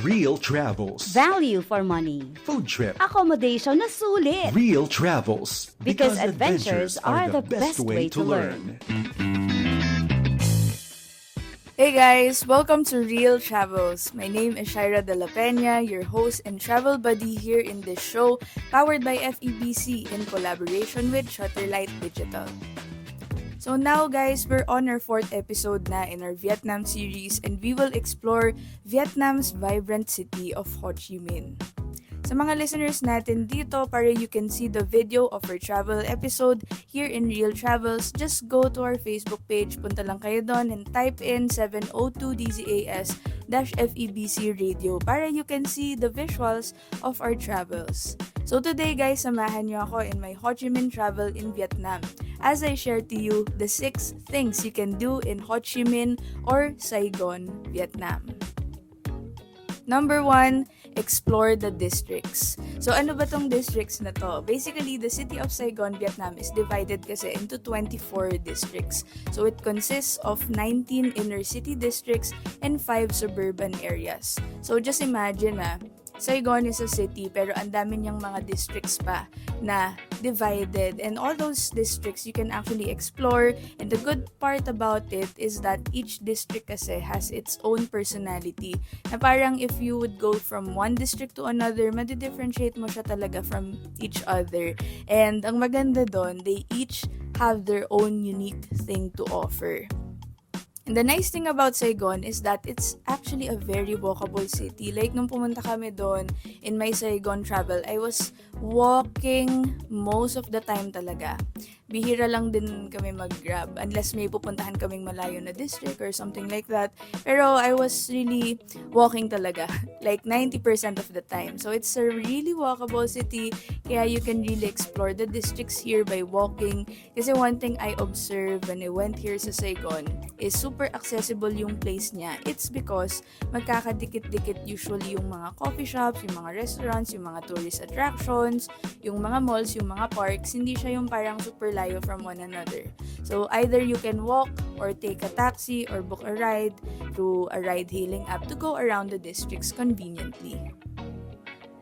Real Travels. Value for money. Food trip. Accommodation na sulit. Real Travels. Because adventures are the best way to learn. Hey guys, welcome to Real Travels. My name is Shaira De La Peña, your host and travel buddy here in this show, powered by FEBC in collaboration with Shutterlight Digital. So now guys, we're on our 4th episode na in our Vietnam series and we will explore Vietnam's vibrant city of Ho Chi Minh. Sa mga listeners natin dito, para you can see the video of our travel episode here in Real Travels, just go to our Facebook page, punta lang kayo doon and type in 702 DZAS-FEBC Radio para you can see the visuals of our travels. So today guys, samahan niyo ako in my Ho Chi Minh travel in Vietnam as I share to you the 6 things you can do in Ho Chi Minh or Saigon, Vietnam. Number 1, explore the districts. So ano ba tong districts na to? Basically, the city of Saigon, Vietnam is divided kasi into 24 districts. So it consists of 19 inner city districts and 5 suburban areas. So just imagine Saigon is a city pero ang dami niyang mga districts pa na divided, and all those districts you can actually explore, and the good part about it is that each district kasi has its own personality na parang if you would go from one district to another, madi-differentiate mo siya talaga from each other, and ang maganda doon, they each have their own unique thing to offer. And the nice thing about Saigon is that it's actually a very walkable city. Like, nung pumunta kami doon in my Saigon travel, I was walking most of the time talaga. Bihira lang din kami mag-grab unless may pupuntahan kaming malayo na district or something like that. Pero I was really walking talaga, like 90% of the time. So it's a really walkable city, kaya you can really explore the districts here by walking. Kasi one thing I observed when I went here sa Saigon is super accessible yung place niya. It's because magkakadikit-dikit usually yung mga coffee shops, yung mga restaurants, yung mga tourist attractions, yung mga malls, yung mga parks. Hindi siya yung parang super layo from one another. So either you can walk or take a taxi or book a ride through a ride-hailing app to go around the districts conveniently.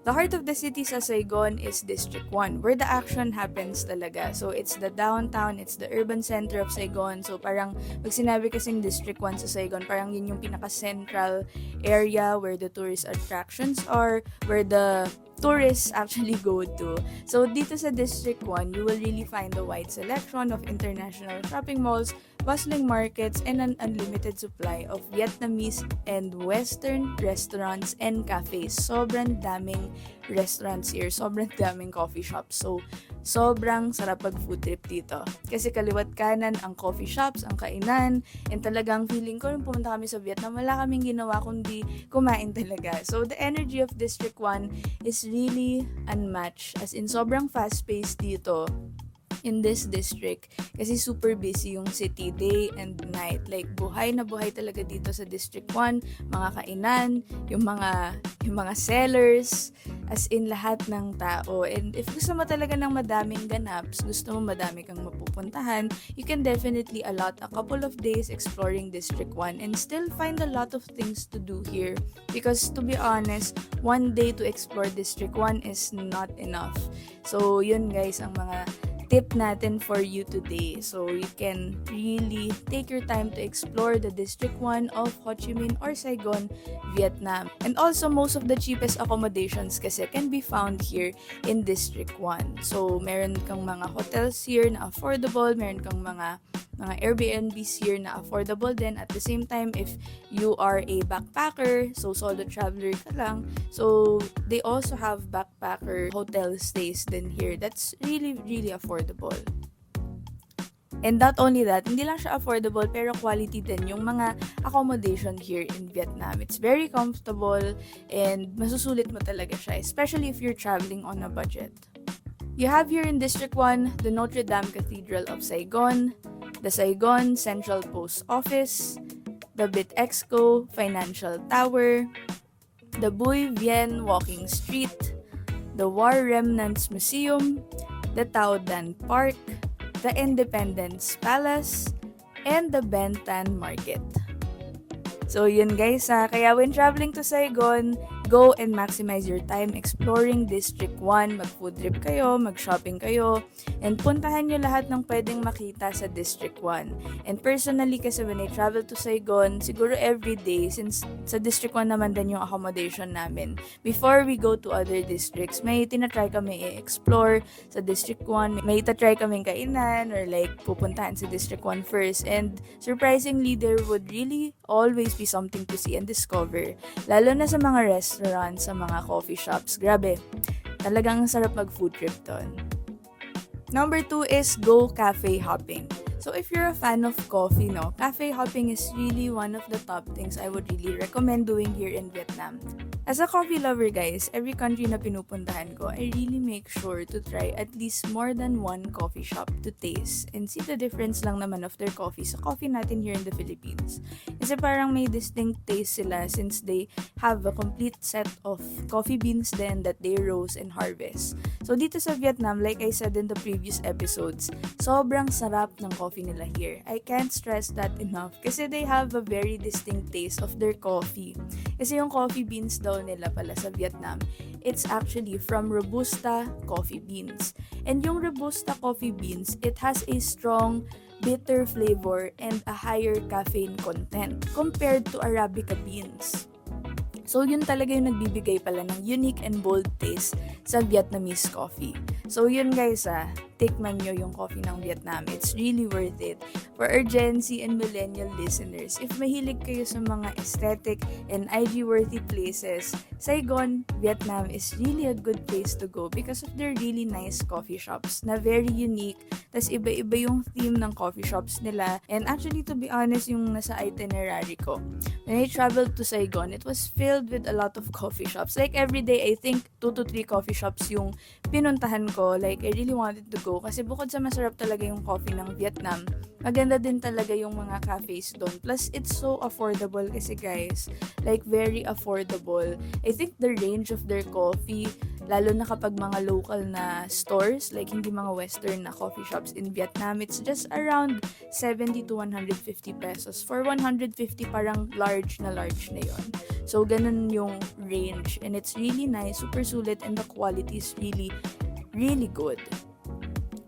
The heart of the city sa Saigon is District 1, where the action happens talaga. So it's the downtown, it's the urban center of Saigon. So parang pag sinabi kasing District 1 sa Saigon, parang yun yung pinaka-central area where the tourist attractions are, where the tourists actually go to. So dito sa District 1, you will really find a wide selection of international shopping malls, bustling markets, and an unlimited supply of Vietnamese and Western restaurants and cafes. Sobrang daming restaurants here, sobrang daming coffee shops. So, sobrang sarap pag-food trip dito. Kasi kaliwat kanan ang coffee shops, ang kainan, and talagang feeling ko nung pumunta kami sa Vietnam, wala kaming ginawa kundi kumain talaga. So, the energy of District 1 is really unmatched. As in, sobrang fast-paced dito in this district kasi super busy yung city day and night. Like, buhay na buhay talaga dito sa District 1, mga kainan, yung mga sellers, as in lahat ng tao. And if gusto mo talaga ng madaming ganaps, gusto mo madami kang mapupuntahan, you can definitely allot a couple of days exploring District 1 and still find a lot of things to do here. Because to be honest, one day to explore District 1 is not enough. So, yun guys, ang mga tip natin for you today. So you can really take your time to explore the District 1 of Ho Chi Minh or Saigon, Vietnam. And also, most of the cheapest accommodations kasi can be found here in District 1. So meron kang mga hotels here na affordable, meron kang mga Airbnbs here na affordable din. At the same time, if you are a backpacker, so solo traveler ka lang, so they also have backpacker hotel stays din here. That's really, really affordable. And not only that, hindi lang siya affordable pero quality din yung mga accommodation here in Vietnam. It's very comfortable and masusulit mo talaga siya, especially if you're traveling on a budget. You have here in District 1 the Notre Dame Cathedral of Saigon, the Saigon Central Post Office, the Bitexco Financial Tower, the Bui Vien Walking Street, the War Remnants Museum, the Tao Dan Park, the Independence Palace, and the Ben Thanh Market. So yun guys, kaya when traveling to Saigon, go and maximize your time exploring District 1. Mag-food trip kayo, mag-shopping kayo, and puntahan nyo lahat ng pwedeng makita sa District 1. And personally kasi when I travel to Saigon, siguro every day, since sa District 1 naman din yung accommodation namin, before we go to other districts, may tinatry kami i-explore sa District 1, may itatry kaming kainan or like pupuntahan sa District 1 first. And surprisingly, there would really always be something to see and discover. Lalo na sa mga restaurants, sa mga coffee shops. Grabe, talagang sarap mag-food trip doon. Number 2 is go cafe hopping. So if you're a fan of coffee, cafe hopping is really one of the top things I would really recommend doing here in Vietnam. As a coffee lover guys, every country na pinupuntahan ko, I really make sure to try at least more than one coffee shop to taste and see the difference lang naman of their coffee sa coffee natin here in the Philippines. Kasi parang may distinct taste sila since they have a complete set of coffee beans then that they roast and harvest. So dito sa Vietnam, like I said in the previous episodes, sobrang sarap ng coffee nila here. I can't stress that enough kasi they have a very distinct taste of their coffee. Kasi yung coffee beans daw nila pala sa Vietnam, it's actually from Robusta coffee beans. And yung Robusta coffee beans, it has a strong bitter flavor and a higher caffeine content compared to Arabica beans. So yun talaga yung nagbibigay pala ng unique and bold taste sa Vietnamese coffee. So yun guys, tikman nyo yung coffee ng Vietnam. It's really worth it. For our Gen Z and millennial listeners, if mahilig kayo sa mga aesthetic and IG-worthy places, Saigon, Vietnam is really a good place to go because of their really nice coffee shops na very unique. Tas iba-iba yung theme ng coffee shops nila. And actually, to be honest, yung nasa itinerary ko, when I traveled to Saigon, it was filled with a lot of coffee shops. Like every day, I think 2 to 3 coffee shops yung pinuntahan ko. Like, I really wanted to go kasi bukod sa masarap talaga yung coffee ng Vietnam, maganda din talaga yung mga cafes doon. Plus, it's so affordable kasi guys, like very affordable. I think the range of their coffee, lalo na kapag mga local na stores, like hindi mga western na coffee shops in Vietnam, it's just around 70 to 150 pesos. For 150, parang large na yon. So, ganun yung range. And it's really nice, super sulit, and the quality is really, really good.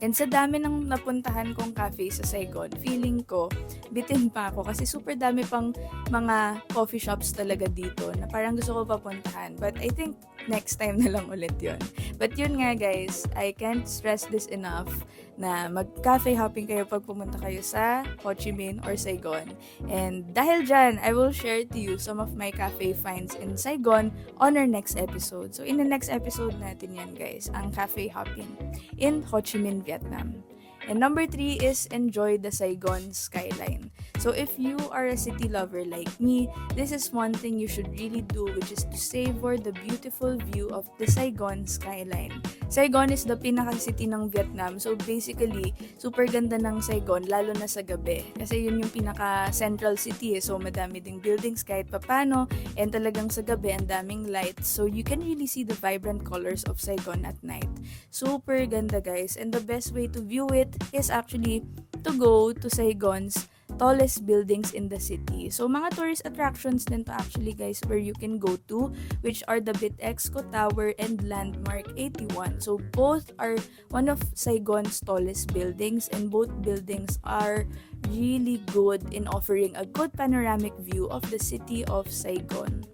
And sa dami ng napuntahan kong cafe sa Saigon, feeling ko, bitin pa ako kasi super dami pang mga coffee shops talaga dito na parang gusto ko papuntahan. But I think next time na lang ulit yun. But yun nga guys, I can't stress this enough na mag-cafe hopping kayo pag pumunta kayo sa Ho Chi Minh or Saigon. And dahil dyan, I will share to you some of my cafe finds in Saigon on our next episode. So in the next episode natin yan guys, ang cafe hopping in Ho Chi Minh, Vietnam. And number 3 is enjoy the Saigon skyline. So if you are a city lover like me, this is one thing you should really do, which is to savor the beautiful view of the Saigon skyline. Saigon is the pinaka-city ng Vietnam. So basically, super ganda ng Saigon, lalo na sa gabi. Kasi yun yung pinaka-central city So madami ding buildings kahit papano. And talagang sa gabi, ang daming lights. So you can really see the vibrant colors of Saigon at night. Super ganda guys. And the best way to view it is actually to go to Saigon's tallest buildings in the city. So, mga tourist attractions din to actually guys where you can go to, which are the Bitexco Tower and Landmark 81. So, both are one of Saigon's tallest buildings and both buildings are really good in offering a good panoramic view of the city of Saigon.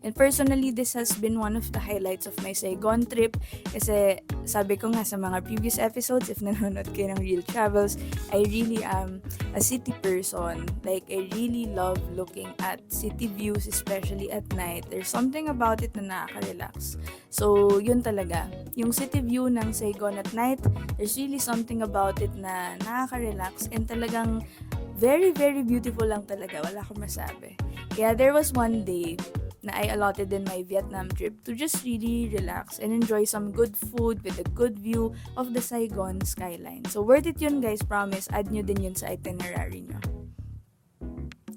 And personally, this has been one of the highlights of my Saigon trip kasi sabi ko nga sa mga previous episodes, if nanonood kayo ng Real Travels, I really am a city person. Like, I really love looking at city views, especially at night. There's something about it na nakaka-relax. So, yun talaga. Yung city view ng Saigon at night, there's really something about it na nakaka-relax and talagang very, very beautiful lang talaga. Wala akong masabi. Kaya there was one day na I allotted in my Vietnam trip to just really relax and enjoy some good food with a good view of the Saigon skyline. So worth it yun guys, promise. Add nyo din yun sa itinerary nyo.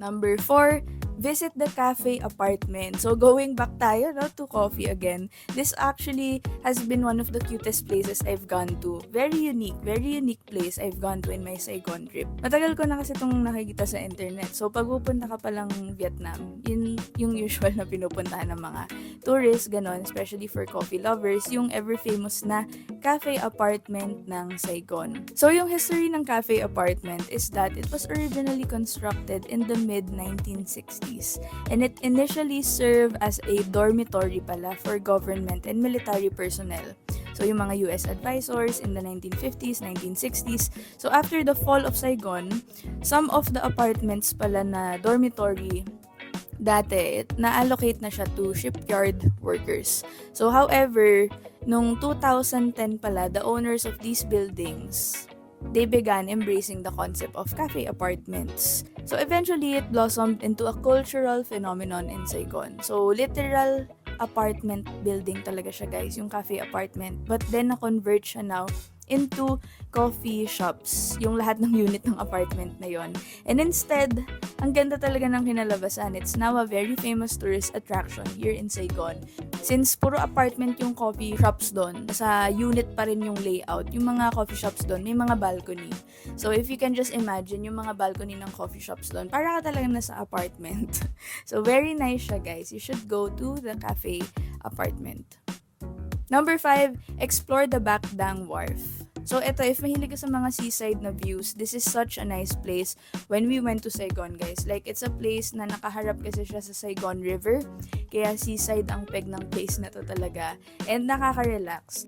Number 4, visit the cafe apartment. So going back tayo to coffee again, this actually has been one of the cutest places I've gone to. Very unique place I've gone to in my Saigon trip. Matagal ko na kasi itong nakikita sa internet. So pag pupunta ka palang Vietnam, yun yung usual na pinupuntahan ng mga tourists, ganon, especially for coffee lovers, yung ever famous na cafe apartment ng Saigon. So yung history ng cafe apartment is that it was originally constructed in the mid-1960s. And it initially served as a dormitory pala for government and military personnel. So yung mga US advisors in the 1950s, 1960s. So after the fall of Saigon, some of the apartments pala na dormitory dati, na-allocate na siya to shipyard workers. So however, nung 2010 pala, the owners of these buildings, they began embracing the concept of cafe apartments. So eventually, it blossomed into a cultural phenomenon in Saigon. So literal apartment building talaga siya, guys, yung cafe apartment. But then, na-convert siya now into coffee shops, yung lahat ng unit ng apartment na yon. And instead, ang ganda talaga ng kinalabasan. It's now a very famous tourist attraction here in Saigon. Since puro apartment yung coffee shops doon, sa unit pa rin yung layout, yung mga coffee shops doon, may mga balcony. So if you can just imagine yung mga balcony ng coffee shops doon, para ka talaga nasa apartment. So very nice siya, guys. You should go to the cafe apartment. Number 5, explore the Backdang Wharf. So ito, if mahilig ka sa mga seaside na views, this is such a nice place when we went to Saigon, guys. Like, it's a place na nakaharap kasi siya sa Saigon River, kaya seaside ang peg ng place na to talaga. And nakaka-relax.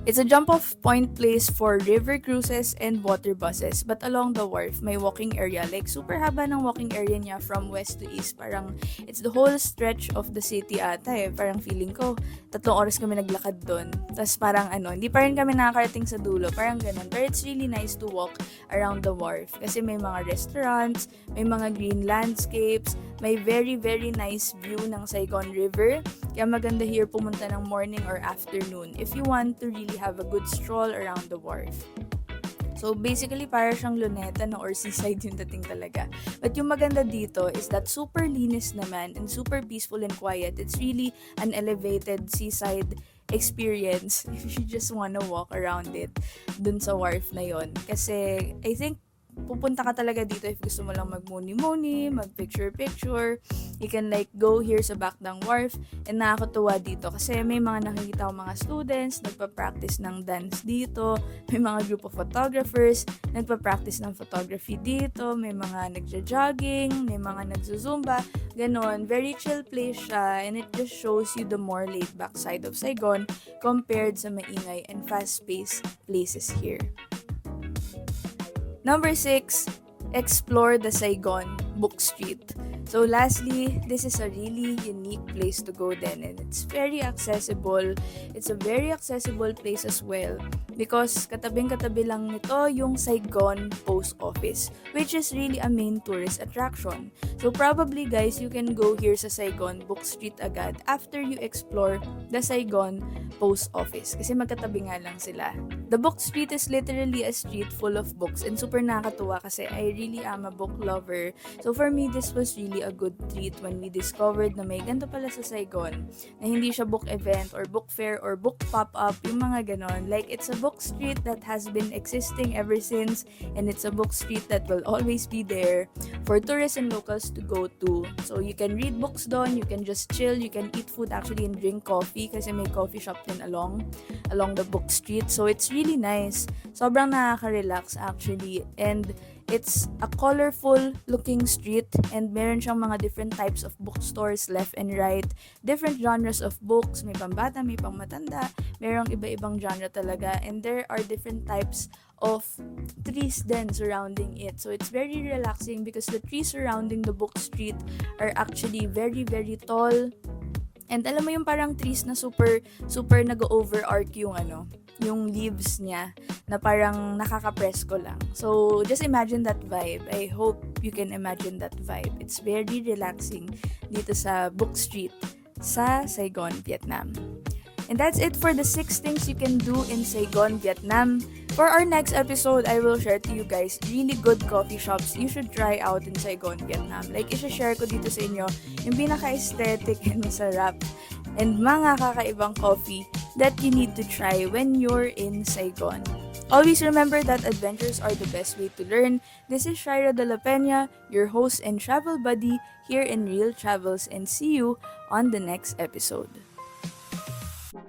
It's a jump-off point place for river cruises and water buses. But along the wharf, may walking area. Like, super haba ng walking area niya from west to east. Parang, it's the whole stretch of the city ata eh. Parang feeling ko, 3 oras kami naglakad doon. Tapos parang hindi pa rin kami nakakarating sa dulo. Parang ganun. But it's really nice to walk around the wharf. Kasi may mga restaurants, may mga green landscapes, may very, very nice view ng Saigon River. Kaya maganda here pumunta ng morning or afternoon if you want to really have a good stroll around the wharf. So basically, para siyang luneta or seaside yung dating talaga. But yung maganda dito is that super linis naman and super peaceful and quiet. It's really an elevated seaside experience if you just wanna walk around it dun sa wharf na yon. Kasi I think pupunta ka talaga dito if gusto mo lang mag-muni-muni, mag-picture-picture. You can go here sa Backdang Wharf. And nakakatuwa dito kasi may mga nakikita ko mga students, nagpa-practice ng dance dito. May mga group of photographers, nagpa-practice ng photography dito. May mga nagja-jogging, may mga nagzuzumba. Ganon. Very chill place siya and it just shows you the more laid-back side of Saigon compared sa maingay and fast-paced places here. Number 6, explore the Saigon Book Street. So lastly, this is a really unique place to go then, and it's very accessible. It's a very accessible place as well because katabing-katabi lang nito yung Saigon Post Office, which is really a main tourist attraction. So probably, guys, you can go here sa Saigon Book Street agad after you explore the Saigon Post Office kasi magkatabi nga lang sila. The Book Street is literally a street full of books and super nakakatuwa kasi I really am a book lover. So for me, this was really a good treat when we discovered na may ganito pala sa Saigon na hindi siya book event or book fair or book pop-up, yung mga ganon. Like, it's a book street that has been existing ever since and it's a book street that will always be there for tourists and locals to go to. So you can read books doon, you can just chill, you can eat food actually and drink coffee kasi may coffee shop din along the book street. So it's really nice. Sobrang nakaka-relax actually, and it's a colorful looking street and meron siyang mga different types of bookstores left and right. Different genres of books. May pambata, may pangmatanda. Merong iba-ibang genre talaga. And there are different types of trees then surrounding it. So it's very relaxing because the trees surrounding the book street are actually very, very tall. And alam mo yung parang trees na super nag-over-arc yung leaves niya na parang nakaka-presko lang. So, just imagine that vibe. I hope you can imagine that vibe. It's very relaxing dito sa Book Street sa Saigon, Vietnam. And that's it for the 6 things you can do in Saigon, Vietnam. For our next episode, I will share to you guys really good coffee shops you should try out in Saigon, Vietnam. Like, isa-share ko dito sa inyo yung pinaka-aesthetic and masarap and mga kakaibang coffee that you need to try when you're in Saigon. Always remember that adventures are the best way to learn. This is Shaira de la Peña, your host and travel buddy here in Real Travels, and see you on the next episode.